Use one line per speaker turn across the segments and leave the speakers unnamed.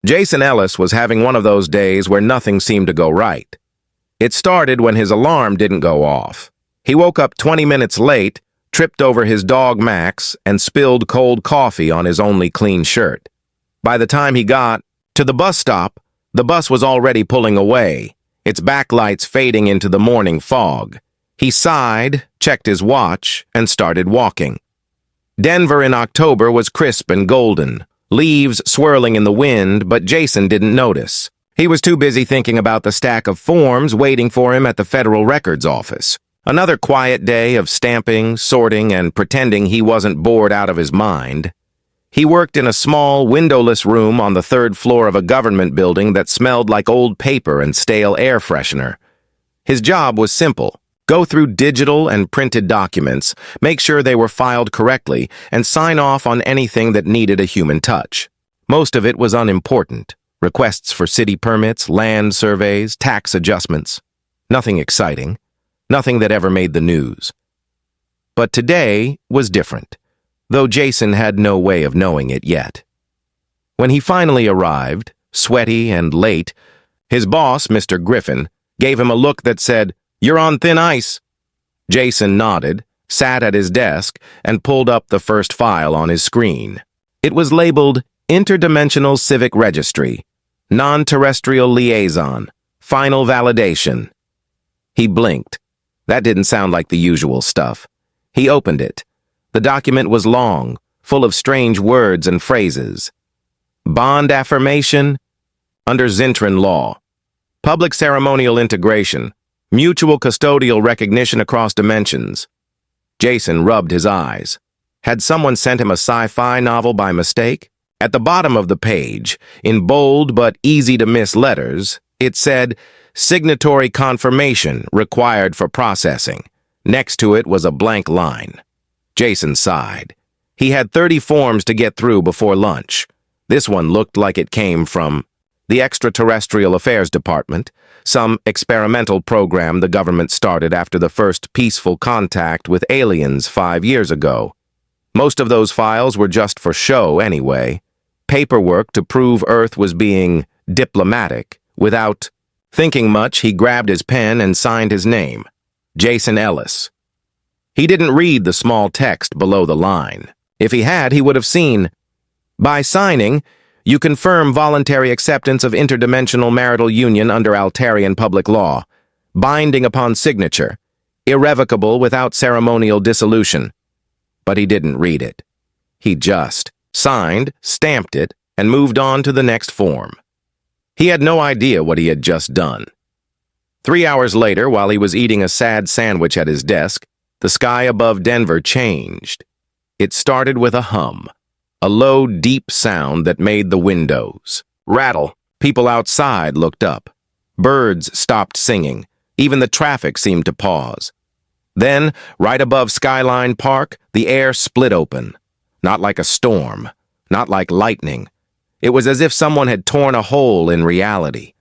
Jason Ellis was having one of those days where nothing seemed to go right. It started when his alarm didn't go off. He woke up 20 minutes late, tripped over his dog Max, and spilled cold coffee on his only clean shirt. By the time he got to the bus stop, the bus was already pulling away, its backlights fading into the morning fog. He sighed, checked his watch, and started walking. Denver in October was crisp and golden, leaves swirling in the wind, but Jason didn't notice. He was too busy thinking about the stack of forms waiting for him at the Federal Records Office. Another quiet day of stamping, sorting, and pretending he wasn't bored out of his mind. He worked in a small, windowless room on the third floor of a government building that smelled like old paper and stale air freshener. His job was simple. Go through digital and printed documents, make sure they were filed correctly, and sign off on anything that needed a human touch. Most of it was unimportant. Requests for city permits, land surveys, tax adjustments. Nothing exciting. Nothing that ever made the news. But today was different, though Jason had no way of knowing it yet. When he finally arrived, sweaty and late, his boss, Mr. Griffin, gave him a look that said, "You're on thin ice." Jason nodded, sat at his desk, and pulled up the first file on his screen. It was labeled Interdimensional Civic Registry, Non-Terrestrial Liaison, Final Validation. He blinked. That didn't sound like the usual stuff. He opened it. The document was long, full of strange words and phrases. Bond affirmation under Zintron law. Public ceremonial integration. Mutual custodial recognition across dimensions. Jason rubbed his eyes. Had someone sent him a sci-fi novel by mistake? At the bottom of the page, in bold but easy-to-miss letters, it said, "Signatory confirmation required for processing." Next to it was a blank line. Jason sighed. He had 30 forms to get through before lunch. This one looked like it came from the Extraterrestrial Affairs Department, some experimental program the government started after the first peaceful contact with aliens 5 years ago. Most of those files were just for show anyway. Paperwork to prove Earth was being diplomatic. Without thinking much, he grabbed his pen and signed his name, Jason Ellis. He didn't read the small text below the line. If he had, he would have seen, "By signing, you confirm voluntary acceptance of interdimensional marital union under Altarian public law, binding upon signature, irrevocable without ceremonial dissolution." But he didn't read it. He just signed, stamped it, and moved on to the next form. He had no idea what he had just done. 3 hours later, while he was eating a sad sandwich at his desk, the sky above Denver changed. It started with a hum. A low, deep sound that made the windows rattle. People outside looked up. Birds stopped singing. Even the traffic seemed to pause. Then, right above Skyline Park, the air split open. Not like a storm, not like lightning. It was as if someone had torn a hole in reality.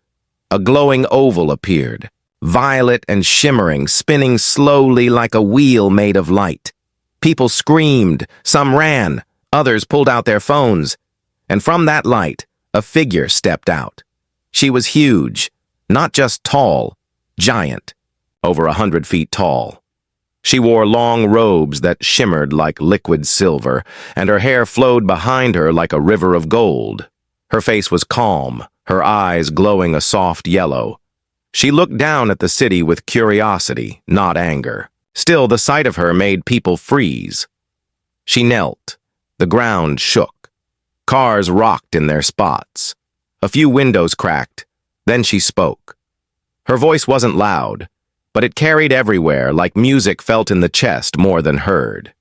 A glowing oval appeared, violet and shimmering, spinning slowly like a wheel made of light. People screamed, some ran. Others pulled out their phones, and from that light, a figure stepped out. She was huge, not just tall, giant, over 100 feet tall. She wore long robes that shimmered like liquid silver, and her hair flowed behind her like a river of gold. Her face was calm, her eyes glowing a soft yellow. She looked down at the city with curiosity, not anger. Still, the sight of her made people freeze. She knelt. The ground shook. Cars rocked in their spots. A few windows cracked. Then she spoke. Her voice wasn't loud, but it carried everywhere like music felt in the chest more than heard.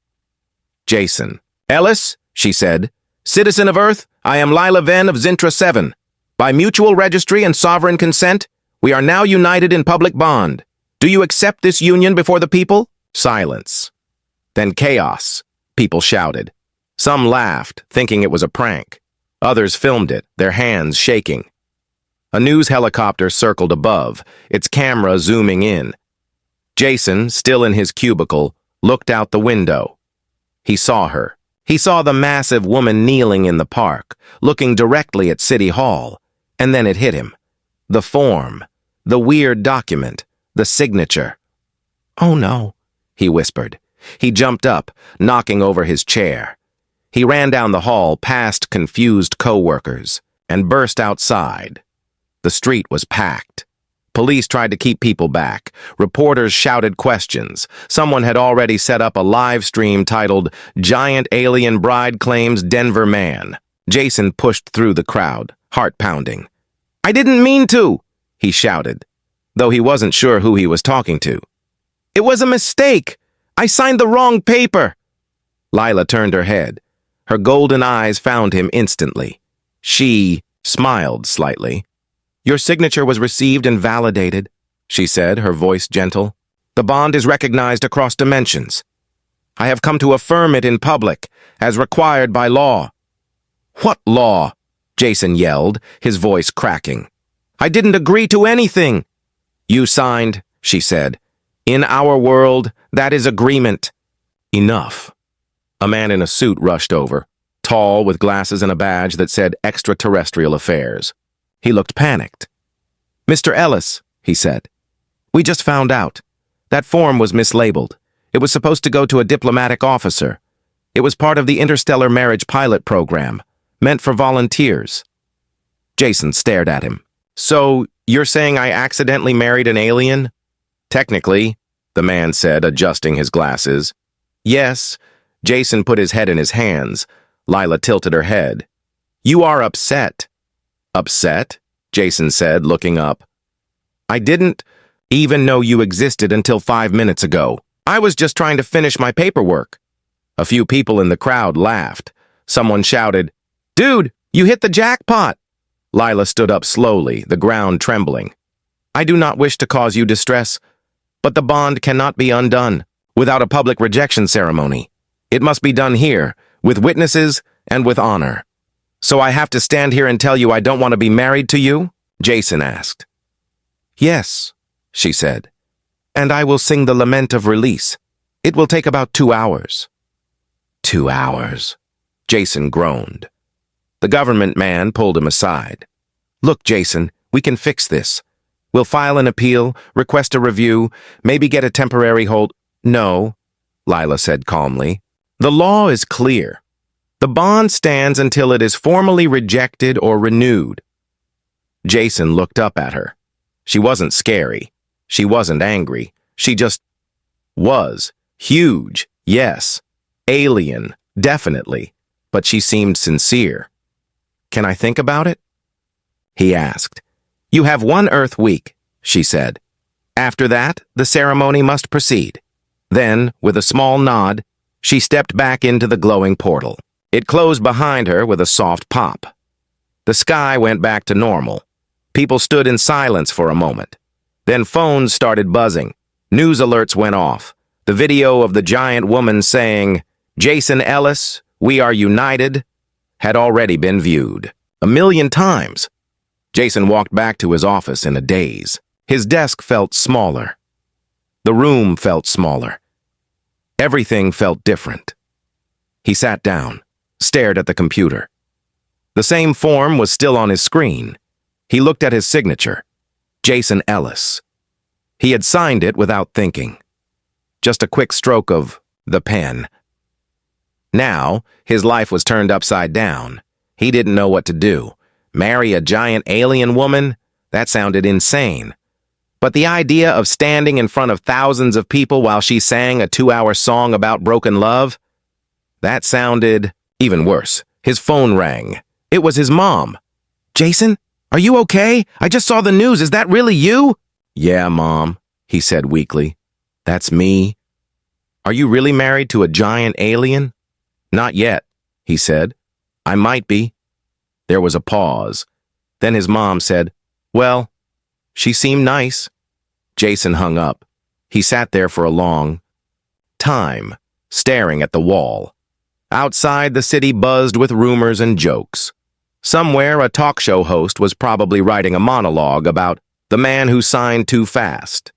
"Jason. Ellis," she said, "citizen of Earth, I am Lila Venn of Zintra 7. By mutual registry and sovereign consent, we are now united in public bond. Do you accept this union before the people?" Silence. Then chaos. People shouted. Some laughed, thinking it was a prank. Others filmed it, their hands shaking. A news helicopter circled above, its camera zooming in. Jason, still in his cubicle, looked out the window. He saw her. He saw the massive woman kneeling in the park, looking directly at City Hall, and then it hit him. The form, the weird document, the signature. "Oh no," he whispered. He jumped up, knocking over his chair. He ran down the hall past confused co-workers and burst outside. The street was packed. Police tried to keep people back. Reporters shouted questions. Someone had already set up a live stream titled "Giant Alien Bride Claims Denver Man." Jason pushed through the crowd, heart pounding. "I didn't mean to," he shouted, though he wasn't sure who he was talking to. "It was a mistake. I signed the wrong paper." Lila turned her head. Her golden eyes found him instantly. She smiled slightly. "Your signature was received and validated," she said, her voice gentle. "The bond is recognized across dimensions. I have come to affirm it in public, as required by law." "What law?" Jason yelled, his voice cracking. "I didn't agree to anything." "You signed," she said. "In our world, that is agreement." "Enough." A man in a suit rushed over, tall, with glasses and a badge that said Extraterrestrial Affairs. He looked panicked. "Mr. Ellis," he said, "we just found out. That form was mislabeled. It was supposed to go to a diplomatic officer. It was part of the Interstellar Marriage Pilot Program, meant for volunteers." Jason stared at him. "So, you're saying I accidentally married an alien?" "Technically," the man said, adjusting his glasses. "Yes." Jason put his head in his hands. Lila tilted her head. "You are upset." "Upset?" Jason said, looking up. "I didn't even know you existed until 5 minutes ago. I was just trying to finish my paperwork." A few people in the crowd laughed. Someone shouted, "Dude, you hit the jackpot!" Lila stood up slowly, the ground trembling. "I do not wish to cause you distress, but the bond cannot be undone without a public rejection ceremony. It must be done here, with witnesses and with honor." "So I have to stand here and tell you I don't want to be married to you?" Jason asked. "Yes," she said, "and I will sing the lament of release. It will take about 2 hours." 2 hours, Jason groaned. The government man pulled him aside. "Look, Jason, we can fix this. We'll file an appeal, request a review, maybe get a temporary hold." "No," Lila said calmly. "The law is clear. The bond stands until it is formally rejected or renewed." Jason looked up at her. She wasn't scary. She wasn't angry. She just was. Huge, yes. Alien, definitely. But she seemed sincere. "Can I think about it?" he asked. "You have 1 Earth week," she said. "After that, the ceremony must proceed." Then, with a small nod, she stepped back into the glowing portal. It closed behind her with a soft pop. The sky went back to normal. People stood in silence for a moment. Then phones started buzzing. News alerts went off. The video of the giant woman saying, "Jason Ellis, we are united," had already been viewed. 1,000,000 times. Jason walked back to his office in a daze. His desk felt smaller. The room felt smaller. Everything felt different. He sat down, stared at the computer. The same form was still on his screen. He looked at his signature, Jason Ellis. He had signed it without thinking. Just a quick stroke of the pen. Now, his life was turned upside down. He didn't know what to do. Marry a giant alien woman? That sounded insane. But the idea of standing in front of thousands of people while she sang a 2-hour song about broken love? That sounded even worse. His phone rang. It was his mom. "Jason, are you okay? I just saw the news. Is that really you?" "Yeah, Mom," he said weakly. "That's me." "Are you really married to a giant alien?" "Not yet," he said. "I might be." There was a pause. Then his mom said, "Well, she seemed nice." Jason hung up. He sat there for a long time, staring at the wall. Outside, the city buzzed with rumors and jokes. Somewhere, a talk show host was probably writing a monologue about the man who signed too fast.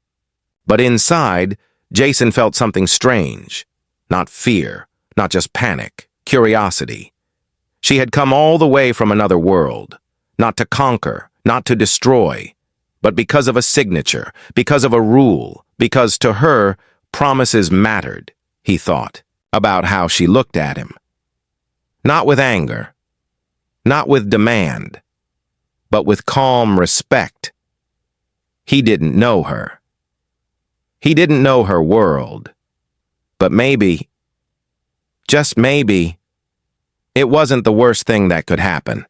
But inside, Jason felt something strange. Not fear, not just panic. curiosity. She had come all the way from another world, not to conquer, not to destroy, but because of a signature, because of a rule, because to her, promises mattered, he thought, about how she looked at him. Not with anger, not with demand, but with calm respect. He didn't know her. He didn't know her world. But maybe, just maybe, it wasn't the worst thing that could happen.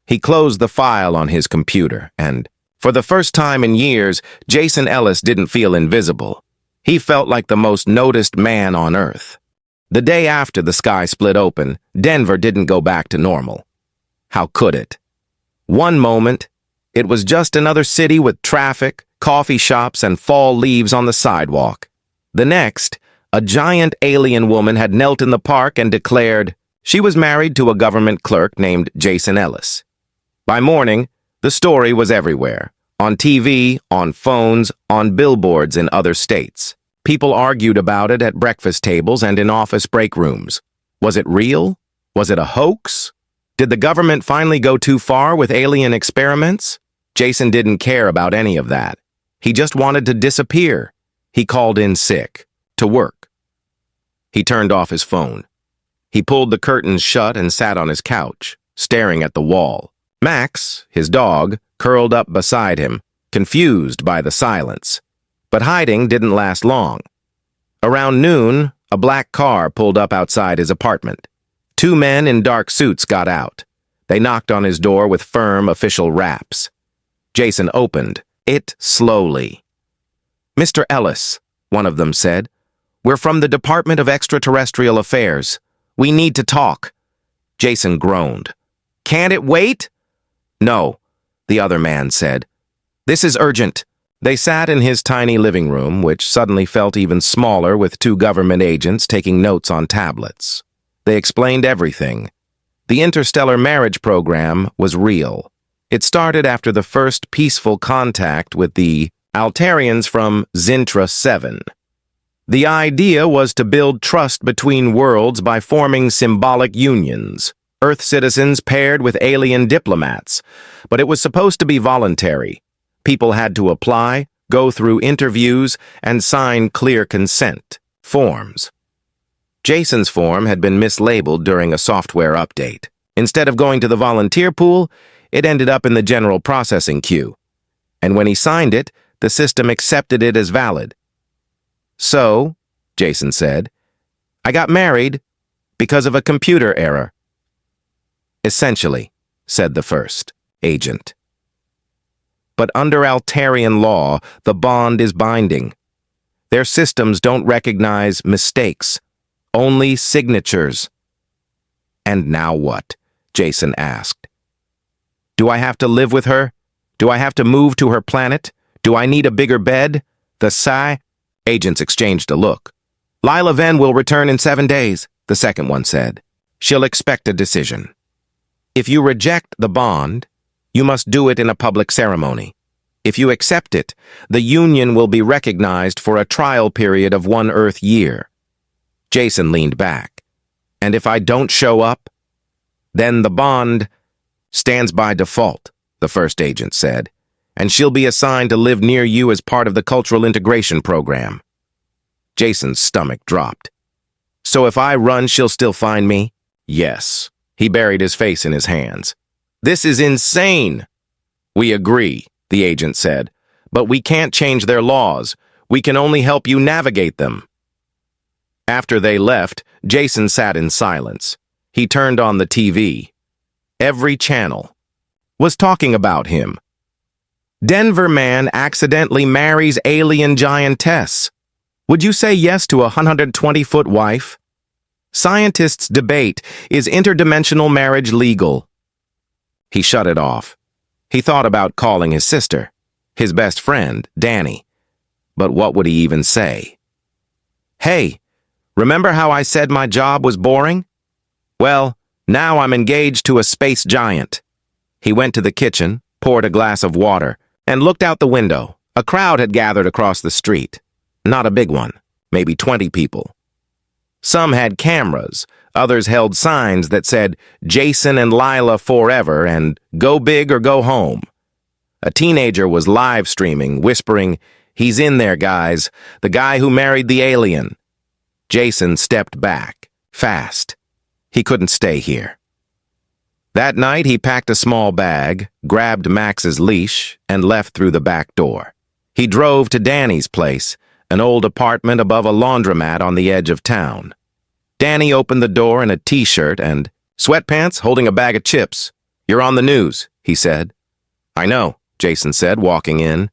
He closed the file on his computer, and, for the first time in years, Jason Ellis didn't feel invisible. He felt like the most noticed man on Earth. The day after the sky split open, Denver didn't go back to normal. How could it? One moment, it was just another city with traffic, coffee shops, and fall leaves on the sidewalk. The next, a giant alien woman had knelt in the park and declared she was married to a government clerk named Jason Ellis. By morning, the story was everywhere, on TV, on phones, on billboards in other states. People argued about it at breakfast tables and in office break rooms. Was it real? Was it a hoax? Did the government finally go too far with alien experiments? Jason didn't care about any of that. He just wanted to disappear. He called in sick, to work. He turned off his phone. He pulled the curtains shut and sat on his couch, staring at the wall. Max, his dog, curled up beside him, confused by the silence. But hiding didn't last long. Around noon, a black car pulled up outside his apartment. Two men in dark suits got out. They knocked on his door with firm, official raps. Jason opened it slowly. "Mr. Ellis," one of them said, "we're from the Department of Extraterrestrial Affairs. We need to talk." Jason groaned. "Can't it wait?" "No," the other man said. "This is urgent." They sat in his tiny living room, which suddenly felt even smaller with two government agents taking notes on tablets. They explained everything. The interstellar marriage program was real. It started after the first peaceful contact with the Altarians from Zintra 7. The idea was to build trust between worlds by forming symbolic unions, Earth citizens paired with alien diplomats, but it was supposed to be voluntary. People had to apply, go through interviews, and sign clear consent forms. Jason's form had been mislabeled during a software update. Instead of going to the volunteer pool, it ended up in the general processing queue. And when he signed it, the system accepted it as valid. "So," Jason said, "I got married because of a computer error." "Essentially," said the first agent. "But under Altarian law, the bond is binding. Their systems don't recognize mistakes, only signatures." "And now what?" Jason asked. "Do I have to live with her? Do I have to move to her planet? Do I need a bigger bed?" The agents exchanged a look. "Lila Venn will return in 7 days," the second one said. "She'll expect a decision. If you reject the bond, you must do it in a public ceremony. If you accept it, the union will be recognized for a trial period of 1 Earth year." Jason leaned back. "And if I don't show up? Then the bond stands by default," the first agent said, "and she'll be assigned to live near you as part of the cultural integration program." Jason's stomach dropped. "So if I run, she'll still find me?" "Yes." He buried his face in his hands. "This is insane." "We agree," the agent said, "but we can't change their laws. We can only help you navigate them." After they left, Jason sat in silence. He turned on the TV. Every channel was talking about him. Denver man accidentally marries alien giantess. Would you say yes to a 120-foot wife? Scientists debate, is interdimensional marriage legal? He shut it off. He thought about calling his sister, his best friend, Danny. But what would he even say? "Hey, remember how I said my job was boring? Well, now I'm engaged to a space giant." He went to the kitchen, poured a glass of water, and looked out the window. A crowd had gathered across the street. Not a big one, maybe 20 people. Some had cameras, others held signs that said, "Jason and Lila forever," and "Go big or go home." A teenager was live streaming, whispering, "He's in there, guys, the guy who married the alien." Jason stepped back, fast. He couldn't stay here. That night, he packed a small bag, grabbed Max's leash, and left through the back door. He drove to Danny's place, an old apartment above a laundromat on the edge of town. Danny opened the door in a t-shirt and sweatpants, holding a bag of chips. "You're on the news," he said. "I know," Jason said, walking in.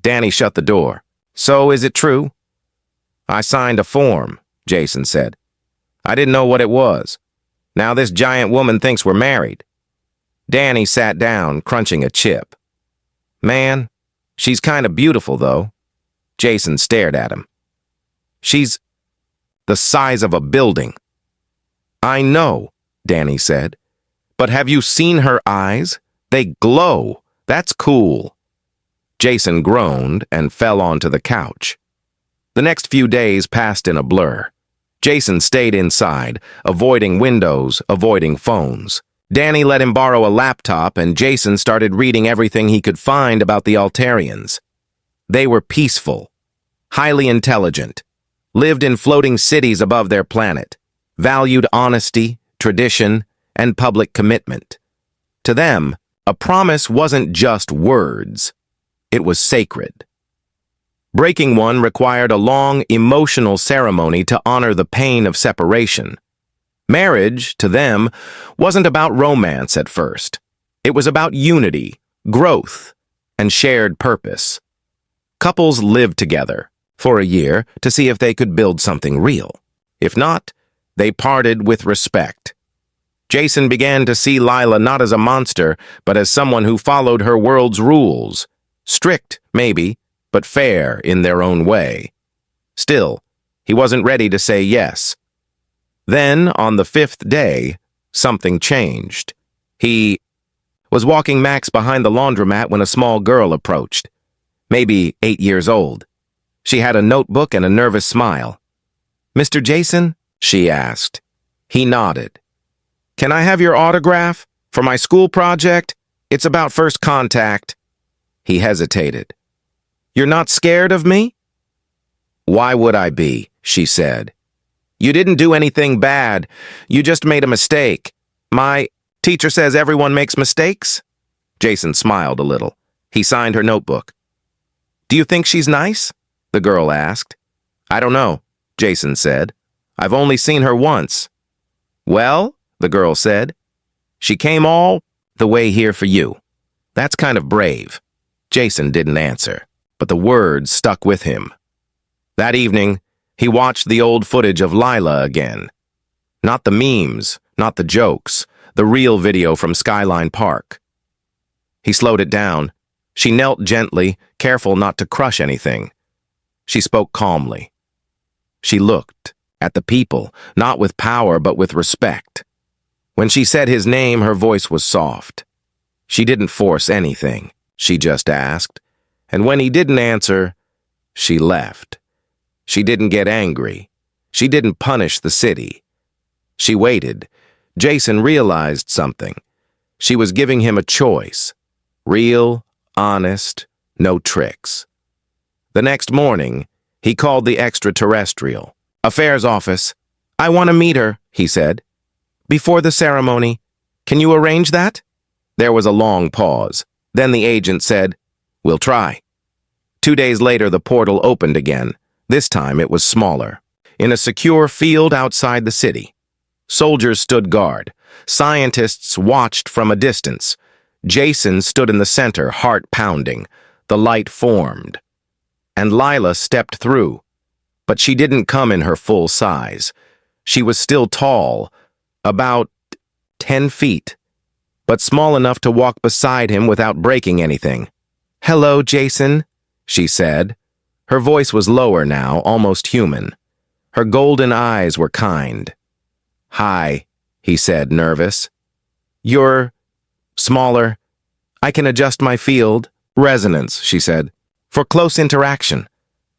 Danny shut the door. "So, is it true?" "I signed a form," Jason said. "I didn't know what it was. Now this giant woman thinks we're married." Danny sat down, crunching a chip. "Man, she's kind of beautiful, though." Jason stared at him. "She's the size of a building." "I know," Danny said. "But have you seen her eyes? They glow. That's cool." Jason groaned and fell onto the couch. The next few days passed in a blur. Jason stayed inside, avoiding windows, avoiding phones. Danny let him borrow a laptop, and Jason started reading everything he could find about the Altarians. They were peaceful, highly intelligent, lived in floating cities above their planet, valued honesty, tradition, and public commitment. To them, a promise wasn't just words. It was sacred. Breaking one required a long, emotional ceremony to honor the pain of separation. Marriage, to them, wasn't about romance at first. It was about unity, growth, and shared purpose. Couples lived together for a year to see if they could build something real. If not, they parted with respect. Jason began to see Lila not as a monster, but as someone who followed her world's rules. Strict, maybe, but fair in their own way. Still, he wasn't ready to say yes. Then, on the 5th day, something changed. He was walking Max behind the laundromat when a small girl approached, maybe 8 years old. She had a notebook and a nervous smile. "Mr. Jason?" she asked. He nodded. "Can I have your autograph? For my school project? It's about first contact." He hesitated. "You're not scared of me?" "Why would I be?" she said. "You didn't do anything bad. You just made a mistake. My teacher says everyone makes mistakes." Jason smiled a little. He signed her notebook. "Do you think she's nice?" the girl asked. "I don't know," Jason said. "I've only seen her once." "Well," the girl said, "she came all the way here for you. That's kind of brave." Jason didn't answer, but the words stuck with him. That evening, he watched the old footage of Lila again. Not the memes, not the jokes, the real video from Skyline Park. He slowed it down. She knelt gently, careful not to crush anything. She spoke calmly. She looked at the people, not with power but with respect. When she said his name, her voice was soft. She didn't force anything. She just asked. And when he didn't answer, she left. She didn't get angry. She didn't punish the city. She waited. Jason realized something. She was giving him a choice. Real, honest, no tricks. The next morning, he called the extraterrestrial affairs office. "I want to meet her," he said. "Before the ceremony. Can you arrange that?" There was a long pause. Then the agent said, "We'll try." 2 days later, the portal opened again. This time it was smaller, in a secure field outside the city. Soldiers stood guard. Scientists watched from a distance. Jason stood in the center, heart pounding. The light formed. And Lila stepped through. But she didn't come in her full size. She was still tall, about 10 feet, but small enough to walk beside him without breaking anything. "Hello, Jason," she said. Her voice was lower now, almost human. Her golden eyes were kind. "Hi," he said, nervous. "You're smaller. I can adjust my field." "Resonance," she said, "for close interaction.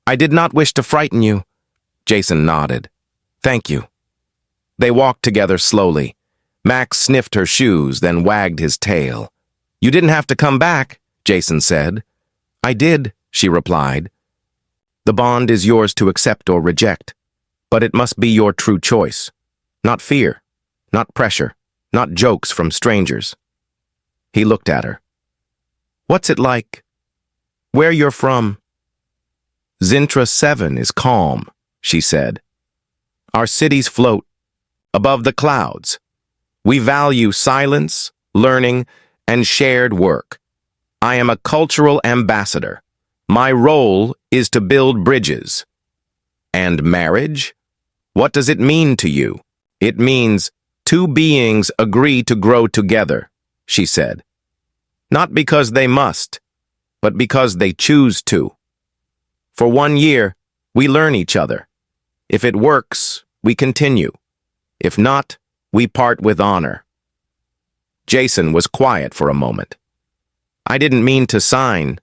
I did not wish to frighten you." Jason nodded. Thank you. They walked together slowly. Max sniffed her shoes, then wagged his tail. You didn't have to come back, Jason said. I did, she replied. The bond is yours to accept or reject, but it must be your true choice. Not fear, not pressure, not jokes from strangers. He looked at her. What's it like? Where you're from? Zintra 7 is calm, she said. Our cities float above the clouds. We value silence, learning, and shared work. I am a cultural ambassador. My role is to build bridges. And marriage? What does it mean to you? It means two beings agree to grow together, she said. Not because they must, but because they choose to. For 1 year, we learn each other. If it works, we continue. If not, we part with honor. Jason was quiet for a moment. I didn't mean to sign.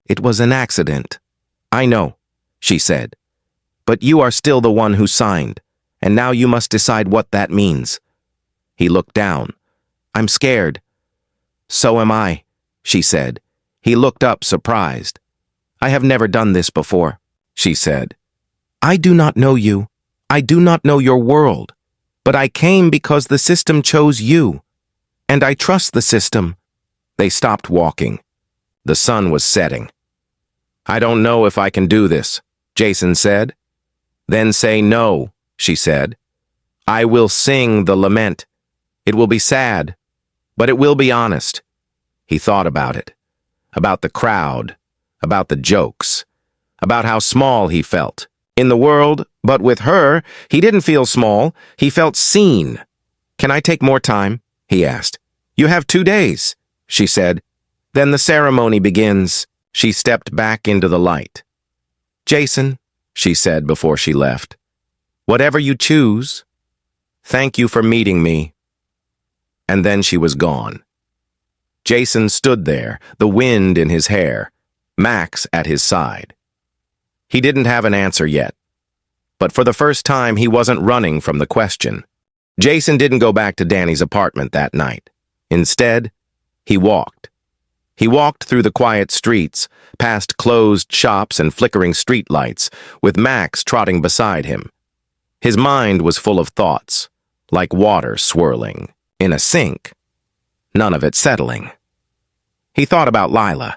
It was an accident. I know, she said. But you are still the one who signed, and now you must decide what that means. He looked down. I'm scared. So am I, she said. He looked up, surprised. I have never done this before, she said. I do not know you. I do not know your world. But I came because the system chose you. And I trust the system. They stopped walking. The sun was setting. I don't know if I can do this, Jason said. Then say no, she said. I will sing the lament. It will be sad, but it will be honest. He thought about it, about the crowd, about the jokes, about how small he felt in the world, but with her, he didn't feel small, he felt seen. Can I take more time? He asked. You have 2 days, she said. Then the ceremony begins. She stepped back into the light. Jason, she said before she left, whatever you choose, thank you for meeting me. And then she was gone. Jason stood there, the wind in his hair, Max at his side. He didn't have an answer yet, but for the first time he wasn't running from the question. Jason didn't go back to Danny's apartment that night. Instead, he walked. He walked through the quiet streets, past closed shops and flickering streetlights, with Max trotting beside him. His mind was full of thoughts, like water swirling in a sink, none of it settling. He thought about Lila.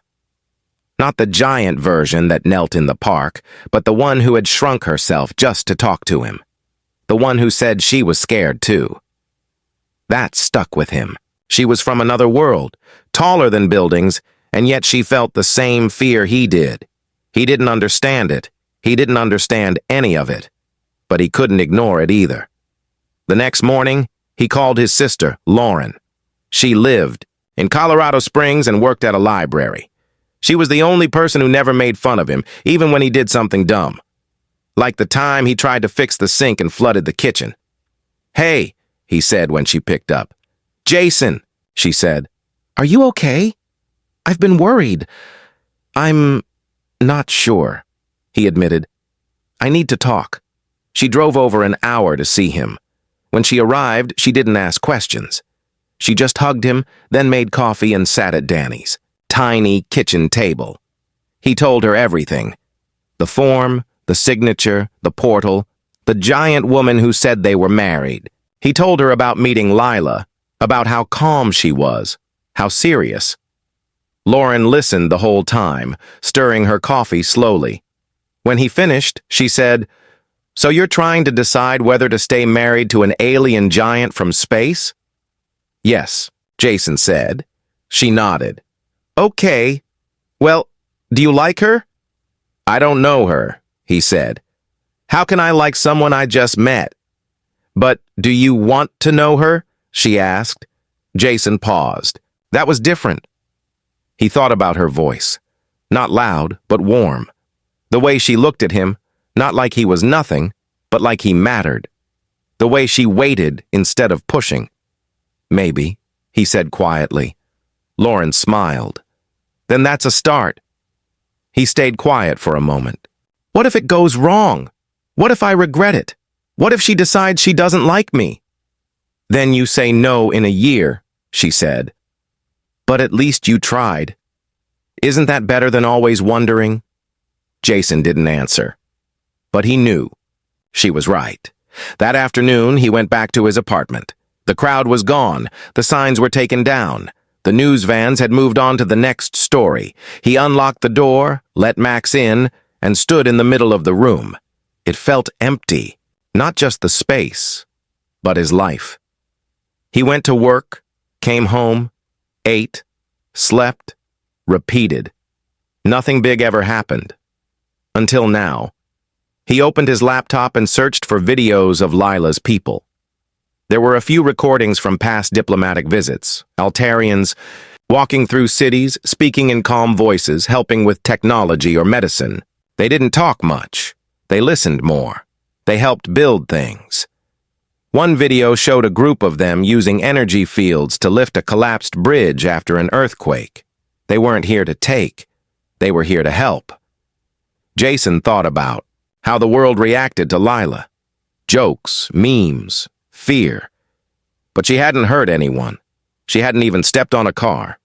Not the giant version that knelt in the park, but the one who had shrunk herself just to talk to him. The one who said she was scared too. That stuck with him. She was from another world, taller than buildings, and yet she felt the same fear he did. He didn't understand it. He didn't understand any of it. But he couldn't ignore it either. The next morning, he called his sister, Lauren. She lived in Colorado Springs and worked at a library. She was the only person who never made fun of him, even when he did something dumb. Like the time he tried to fix the sink and flooded the kitchen. Hey, he said when she picked up. Jason, she said. Are you okay? I've been worried. I'm not sure, he admitted. I need to talk. She drove over an hour to see him. When she arrived, she didn't ask questions. She just hugged him, then made coffee and sat at Danny's tiny kitchen table. He told her everything. The form, the signature, the portal, the giant woman who said they were married. He told her about meeting Lila, about how calm she was, how serious. Lauren listened the whole time, stirring her coffee slowly. When he finished, she said, So you're trying to decide whether to stay married to an alien giant from space? Yes, Jason said. She nodded. Okay. Well, do you like her? I don't know her, he said. How can I like someone I just met? But do you want to know her? She asked. Jason paused. That was different. He thought about her voice. Not loud, but warm. The way she looked at him, not like he was nothing, but like he mattered. The way she waited instead of pushing. Maybe, he said quietly. Lauren smiled. Then that's a start. He stayed quiet for a moment. What if it goes wrong? What if I regret it? What if she decides she doesn't like me? Then you say no in a year, she said. But at least you tried. Isn't that better than always wondering? Jason didn't answer. But he knew. She was right. That afternoon, he went back to his apartment. The crowd was gone. The signs were taken down. The news vans had moved on to the next story. He unlocked the door, let Max in, and stood in the middle of the room. It felt empty, not just the space, but his life. He went to work, came home, ate, slept, repeated. Nothing big ever happened. Until now. He opened his laptop and searched for videos of Lila's people. There were a few recordings from past diplomatic visits, Altarians walking through cities, speaking in calm voices, helping with technology or medicine. They didn't talk much. They listened more. They helped build things. One video showed a group of them using energy fields to lift a collapsed bridge after an earthquake. They weren't here to take. They were here to help. Jason thought about how the world reacted to Lila. Jokes, memes, fear. But she hadn't hurt anyone. She hadn't even stepped on a car.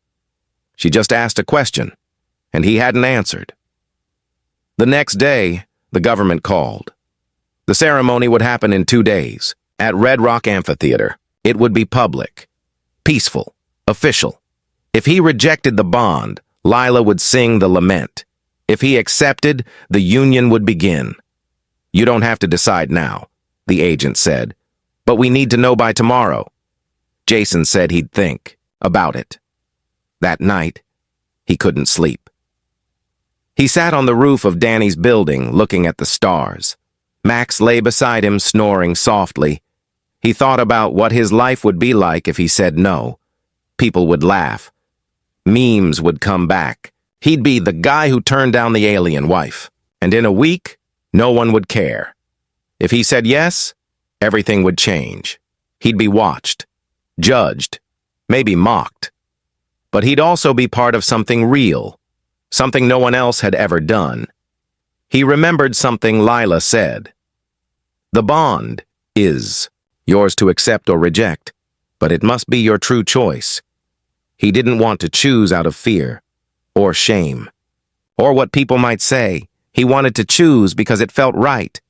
She just asked a question, and he hadn't answered. The next day, the government called. The ceremony would happen in 2 days, at Red Rock Amphitheater. It would be public, peaceful, official. If he rejected the bond, Lila would sing the lament. If he accepted, the union would begin. You don't have to decide now, the agent said, but we need to know by tomorrow. Jason said he'd think about it. That night, he couldn't sleep. He sat on the roof of Danny's building, looking at the stars. Max lay beside him, snoring softly. He thought about what his life would be like if he said no. People would laugh. Memes would come back. He'd be the guy who turned down the alien wife. And in a week, no one would care. If he said yes, everything would change. He'd be watched, judged, maybe mocked. But he'd also be part of something real, something no one else had ever done. He remembered something Lila said. The bond is yours to accept or reject, but it must be your true choice. He didn't want to choose out of fear, or shame, or what people might say. He wanted to choose because it felt right.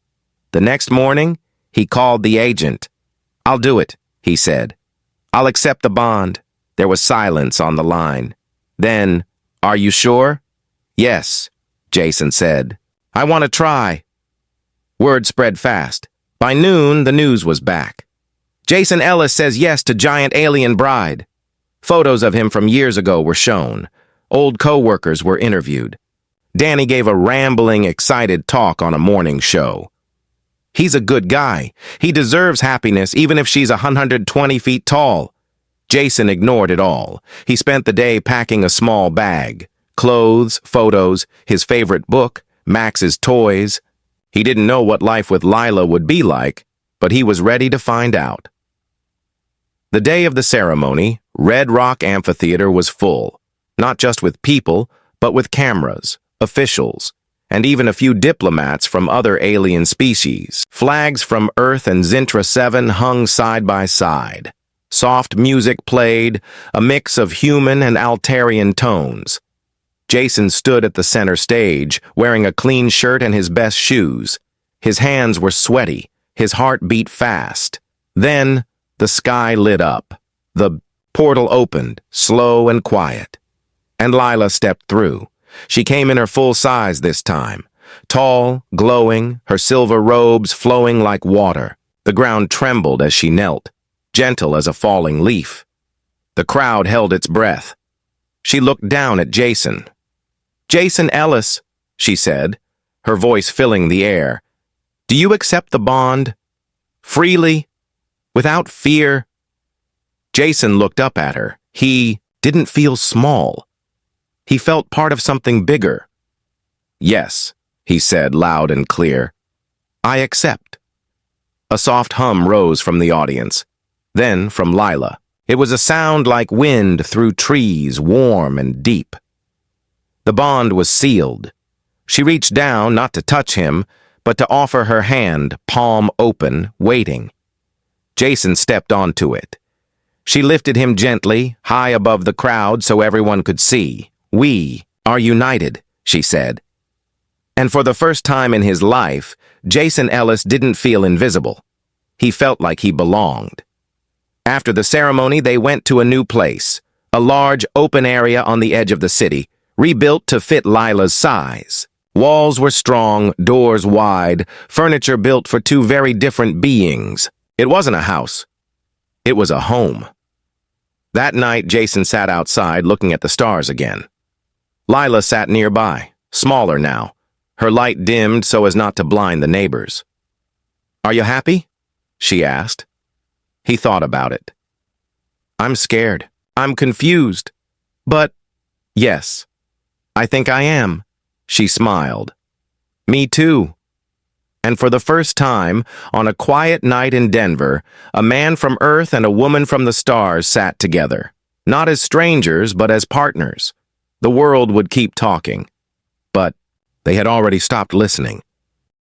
The next morning, he called the agent. I'll do it, he said. I'll accept the bond. There was silence on the line. Then, are you sure? Yes, Jason said. I want to try. Word spread fast. By noon, the news was back. Jason Ellis says yes to giant alien bride. Photos of him from years ago were shown. Old co-workers were interviewed. Danny gave a rambling, excited talk on a morning show. He's a good guy. He deserves happiness even if she's 120 feet tall. Jason ignored it all. He spent the day packing a small bag. Clothes, photos, his favorite book, Max's toys. He didn't know what life with Lila would be like, but he was ready to find out. The day of the ceremony, Red Rock Amphitheater was full, not just with people, but with cameras, officials, and even a few diplomats from other alien species. Flags from Earth and Zintra 7 hung side by side. Soft music played, a mix of human and Altarian tones. Jason stood at the center stage, wearing a clean shirt and his best shoes. His hands were sweaty, his heart beat fast. Then, the sky lit up. The portal opened, slow and quiet. And Lila stepped through. She came in her full size this time. Tall, glowing, her silver robes flowing like water. The ground trembled as she knelt, gentle as a falling leaf. The crowd held its breath. She looked down at Jason. Jason Ellis, she said, her voice filling the air. Do you accept the bond? Freely? Without fear? Jason looked up at her. He didn't feel small. He felt part of something bigger. Yes, he said loud and clear. I accept. A soft hum rose from the audience. Then from Lila. It was a sound like wind through trees, warm and deep. The bond was sealed. She reached down, not to touch him, but to offer her hand, palm open, waiting. Jason stepped onto it. She lifted him gently, high above the crowd so everyone could see. "We are united," she said. And for the first time in his life, Jason Ellis didn't feel invisible. He felt like he belonged. After the ceremony, they went to a new place, a large open area on the edge of the city, rebuilt to fit Lila's size. Walls were strong, doors wide, furniture built for two very different beings. It wasn't a house. It was a home. That night, Jason sat outside looking at the stars again. Lila sat nearby, smaller now, her light dimmed so as not to blind the neighbors. "Are you happy?" she asked. He thought about it. "I'm scared. I'm confused. But, yes, I think I am," she smiled. "Me too." And for the first time, on a quiet night in Denver, a man from Earth and a woman from the stars sat together. Not as strangers, but as partners. The world would keep talking. But they had already stopped listening.